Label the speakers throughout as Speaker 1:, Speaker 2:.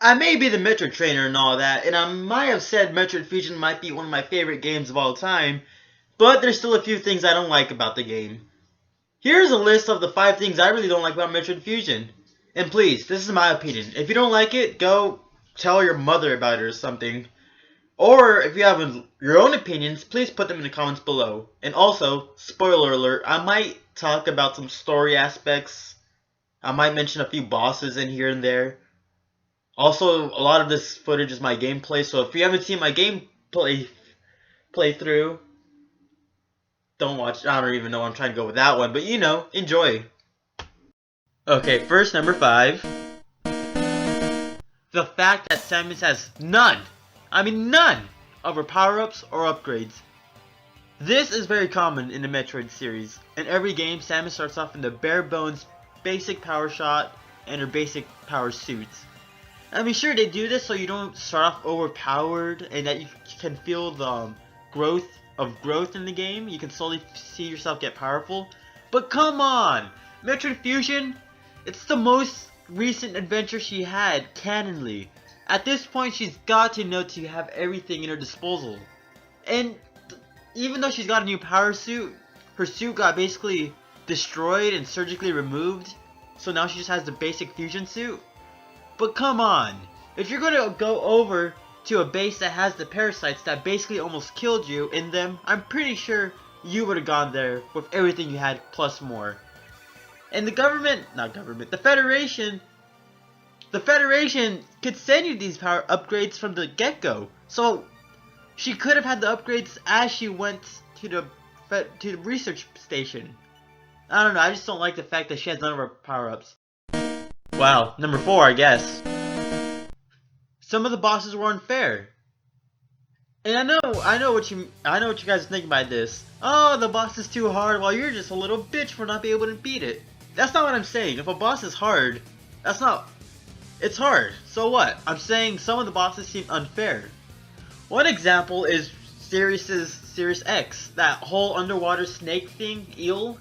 Speaker 1: I may be the Metroid trainer and all that, and I might have said Metroid Fusion might be one of my favorite games of all time, but there's still a few things I don't like about the game. Here's a list of the 5 things I really don't like about Metroid Fusion. And please, this is my opinion. If you don't like it, go tell your mother about it or something. Or if you have your own opinions, please put them in the comments below. And also, spoiler alert, I might talk about some story aspects. I might mention a few bosses in here and there. Also, a lot of this footage is my gameplay, so if you haven't seen my gameplay playthrough, don't watch. I don't even know I'm trying to go with that one, but you know, enjoy. Okay, first, number 5. The fact that Samus has none, I mean none, of her power-ups or upgrades. This is very common in the Metroid series. In every game, Samus starts off in the bare bones basic power shot and her basic power suits. I mean, sure, they do this so you don't start off overpowered and that you can feel the growth in the game. You can slowly see yourself get powerful. But come on! Metroid Fusion, it's the most recent adventure she had, canonly. At this point, she's got to know to have everything in her disposal. And even though she's got a new power suit, her suit got basically destroyed and surgically removed. So now she just has the basic fusion suit. But come on, if you're gonna go over to a base that has the parasites that basically almost killed you in them, I'm pretty sure you would have gone there with everything you had plus more. And the Federation could send you these power upgrades from the get-go. So she could have had the upgrades as she went to the research station. I don't know, I just don't like the fact that she has none of her power-ups. Wow, number 4, I guess. Some of the bosses were unfair. And I know what you guys think about this. Oh, the boss is too hard, while you're just a little bitch for not being able to beat it. That's not what I'm saying. If a boss is hard, it's hard. So what? I'm saying some of the bosses seem unfair. One example is Sirius X, that whole underwater snake thing, eel,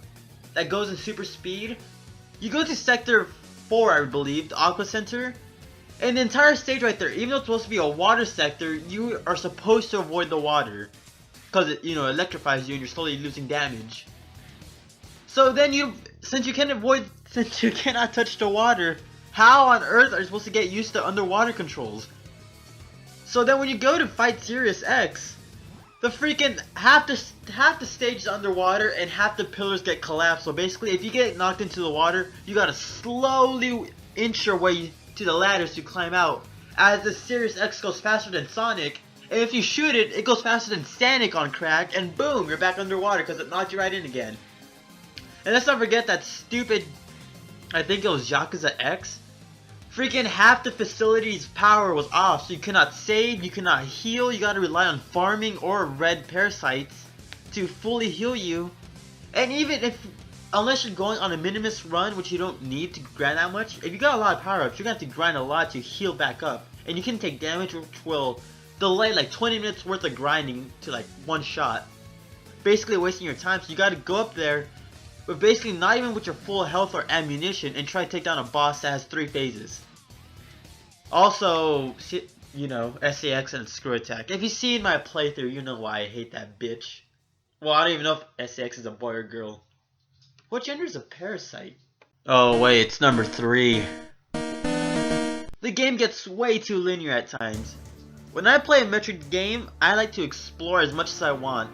Speaker 1: that goes in super speed. You go to Sector 4, I believe, the Aqua Center, and the entire stage right there, even though it's supposed to be a water sector, you are supposed to avoid the water, because it, electrifies you and you're slowly losing damage. So then since you cannot touch the water, how on earth are you supposed to get used to underwater controls? So then when you go to fight Sirius X, the freaking half the stage is underwater and half the pillars get collapsed. So basically, if you get knocked into the water, you gotta slowly inch your way to the ladders to climb out. As the Sirius X goes faster than Sonic, and if you shoot it, it goes faster than Sonic on crack, and boom, you're back underwater because it knocked you right in again. And let's not forget that stupid, I think it was Yakuza X. Freaking half the facility's power was off, so you cannot save, you cannot heal, you gotta rely on farming or red parasites to fully heal you. And even unless you're going on a minimus run, which you don't need to grind that much, if you got a lot of power-ups, you're gonna have to grind a lot to heal back up. And you can take damage which will delay like 20 minutes worth of grinding to like one shot. Basically wasting your time, so you gotta go up there with basically not even with your full health or ammunition and try to take down a boss that has 3 phases. Also, SAX and Screw Attack. If you've seen my playthrough, you know why I hate that bitch. Well, I don't even know if SAX is a boy or girl. What gender is a parasite? Oh wait, it's number 3. The game gets way too linear at times. When I play a Metroid game, I like to explore as much as I want.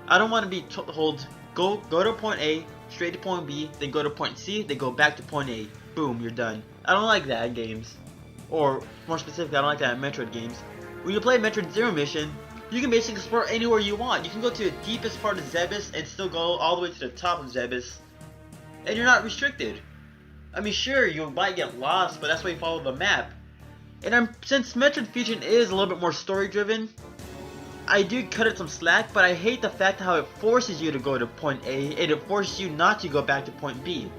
Speaker 1: I don't want to be told, go to point A, straight to point B, then go to point C, then go back to point A. Boom, you're done. I don't like that in games. Or, more specifically, I don't like that in Metroid games. When you play Metroid Zero Mission, you can basically explore anywhere you want. You can go to the deepest part of Zebes and still go all the way to the top of Zebes. And you're not restricted. I mean, sure, you might get lost, but that's why you follow the map. And since Metroid Fusion is a little bit more story-driven, I do cut it some slack, but I hate the fact how it forces you to go to point A, and it forces you not to go back to point B.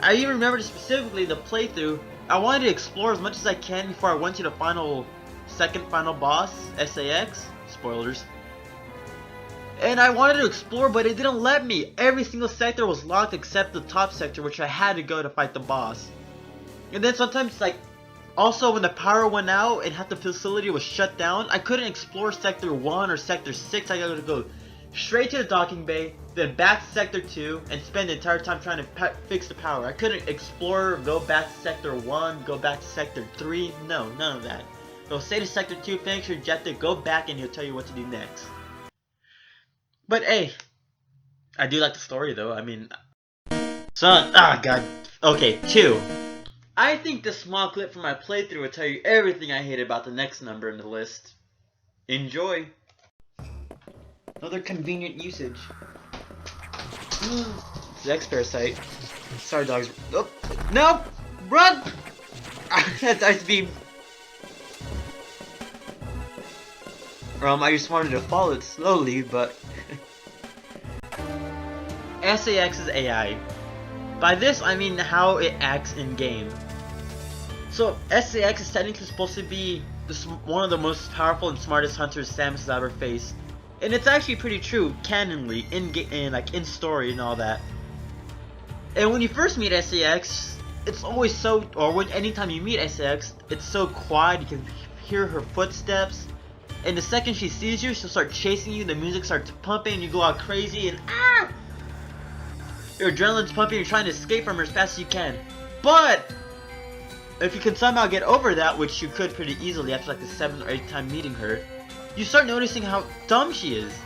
Speaker 1: I even remember specifically the playthrough, I wanted to explore as much as I can before I went to the second final boss, SAX, spoilers. And I wanted to explore, but it didn't let me. Every single sector was locked except the top sector, which I had to go to fight the boss. And then sometimes, like, Also, when the power went out and half the facility was shut down, I couldn't explore Sector 1 or Sector 6. I had to go straight to the docking bay, then back to Sector 2, and spend the entire time trying to fix the power. I couldn't explore, go back to Sector 1, go back to Sector 3. No, none of that. Go stay to Sector 2, finish your objective, go back, and he'll tell you what to do next. But hey, I do like the story though. I mean, son, god. Okay, 2. I think this small clip from my playthrough will tell you everything I hate about the next number in the list. Enjoy. Another convenient usage. Zex Parasite. Sorry, dogs. Oh, no! Run! That's Ice Beam. I just wanted to follow it slowly, but... SAX's AI. By this, I mean how it acts in-game. So, SAX is technically supposed to be one of the most powerful and smartest hunters Samus has ever faced. And it's actually pretty true, canonly, in story and all that. And when you first meet SAX, it's always so, or anytime you meet SAX, it's so quiet, you can hear her footsteps. And the second she sees you, she'll start chasing you, the music starts pumping, and you go out crazy, and your adrenaline's pumping, you're trying to escape from her as fast as you can. But if you can somehow get over that, which you could pretty easily after like the 7th or 8th time meeting her, you start noticing how dumb she is.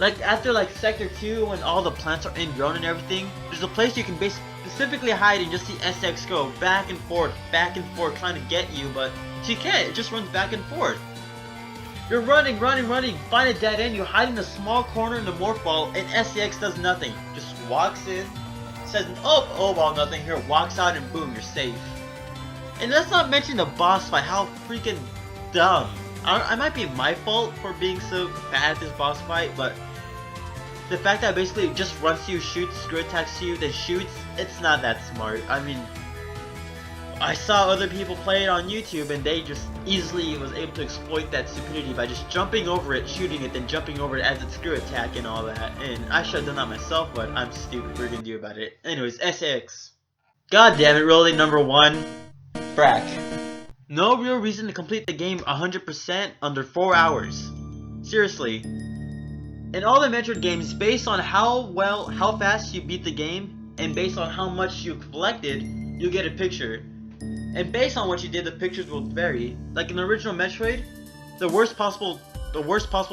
Speaker 1: Like after like Sector 2 when all the plants are ingrown and everything, there's a place you can specifically hide and just see SX go back and forth, trying to get you, but she can't, it just runs back and forth. You're running, find a dead end, you hide in a small corner in the morph ball, and SCX does nothing. Just walks in, says, oh, well, nothing here, walks out, and boom, you're safe. And let's not mention the boss fight, how freaking dumb. I might be my fault for being so bad at this boss fight, but the fact that basically it just runs to you, shoots, screw attacks you, then shoots, it's not that smart. I mean, I saw other people play it on YouTube and they just easily was able to exploit that stupidity by just jumping over it, shooting it, then jumping over it as its screw attack and all that. And I should have done that myself, but I'm stupid. We're gonna do about it. Anyways, SX. God damn it, really? Number 1, Frack. No real reason to complete the game 100% under 4 hours. Seriously. In all the Metroid games, based on how fast you beat the game, and based on how much you collected, you get a picture. And based on what you did, the pictures will vary. Like in the original Metroid, the worst possible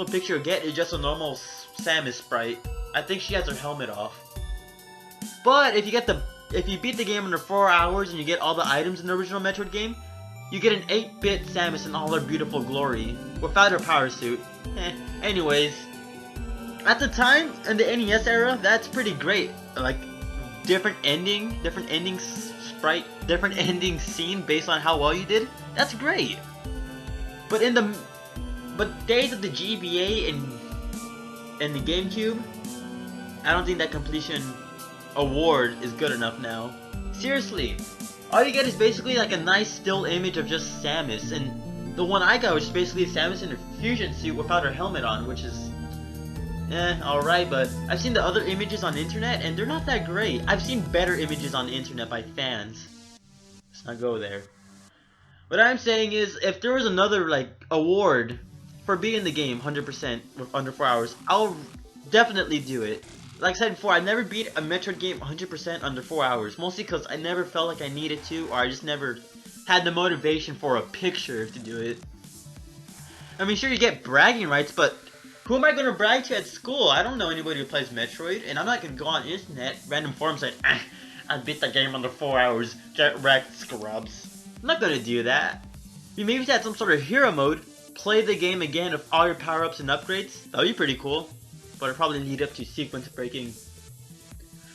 Speaker 1: picture you get is just a normal Samus sprite. I think she has her helmet off. But if you beat the game under 4 hours and you get all the items in the original Metroid game, you get an 8-bit Samus in all her beautiful glory, without her power suit. Anyways, at the time, in the NES era, that's pretty great. Like, different ending sprite, different ending scene based on how well you did. That's great. But days of the GBA and the GameCube, I don't think that completion award is good enough now. Seriously, all you get is basically like a nice still image of just Samus, and the one I got was basically Samus in her fusion suit without her helmet on, which is alright, but I've seen the other images on the internet and they're not that great. I've seen better images on the internet by fans. Let's not go there. What I'm saying is, if there was another like award for beating the game 100% with under 4 hours, I'll definitely do it. Like I said before, I never beat a Metroid game 100% under 4 hours, mostly because I never felt like I needed to, or I just never had the motivation for a picture to do it. I mean, sure, you get bragging rights, but who am I going to brag to at school? I don't know anybody who plays Metroid, and I'm not going to go on internet, random forums like, I beat the game under 4 hours, get wrecked, scrubs. I'm not going to do that. You maybe had some sort of hero mode, play the game again with all your power-ups and upgrades. That would be pretty cool, but it'd probably lead up to sequence breaking.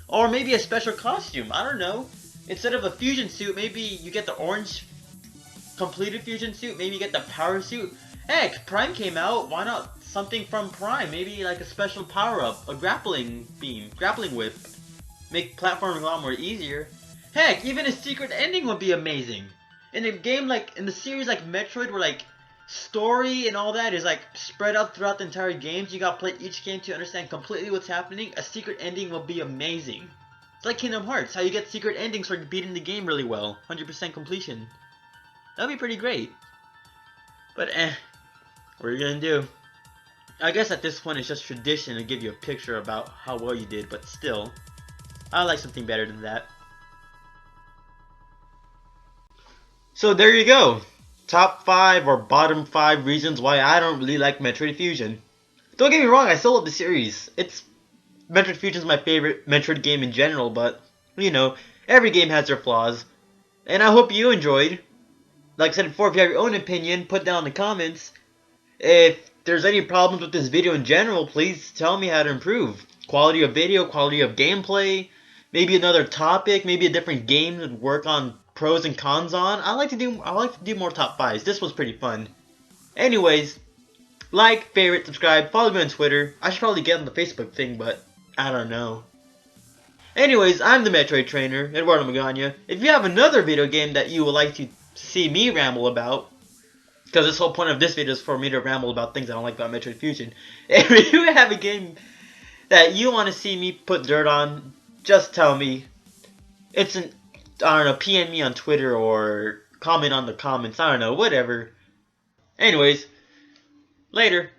Speaker 1: Or maybe a special costume, I don't know. Instead of a fusion suit, maybe you get the orange completed fusion suit, maybe you get the power suit. Heck, Prime came out, why not something from Prime? Maybe like a special power-up, a grappling beam, grappling whip. Make platforming a lot more easier. Heck, even a secret ending would be amazing. In a game like, in the series like Metroid, where like, story and all that is like spread out throughout the entire games, you gotta play each game to understand completely what's happening, a secret ending will be amazing. It's like Kingdom Hearts, how you get secret endings for beating the game really well, 100% completion. That'd be pretty great. But what are you gonna do? I guess at this point it's just tradition to give you a picture about how well you did, but still, I like something better than that. So there you go. Top 5 or bottom 5 reasons why I don't really like Metroid Fusion. Don't get me wrong, I still love the series. Metroid Fusion's my favorite Metroid game in general, but, you know, every game has their flaws. And I hope you enjoyed. Like I said before, if you have your own opinion, put down in the comments. If there's any problems with this video in general, please tell me how to improve. Quality of video, quality of gameplay, maybe another topic, maybe a different game to work on pros and cons on. I like to do more top 5s. This was pretty fun. Anyways, like, favorite, subscribe, follow me on Twitter. I should probably get on the Facebook thing, but I don't know. Anyways, I'm the Metroid Trainer, Eduardo Magana. If you have another video game that you would like to see me ramble about, because this whole point of this video is for me to ramble about things I don't like about Metroid Fusion. If you have a game that you want to see me put dirt on, just tell me. I don't know, PM me on Twitter or comment on the comments, I don't know, whatever. Anyways, later.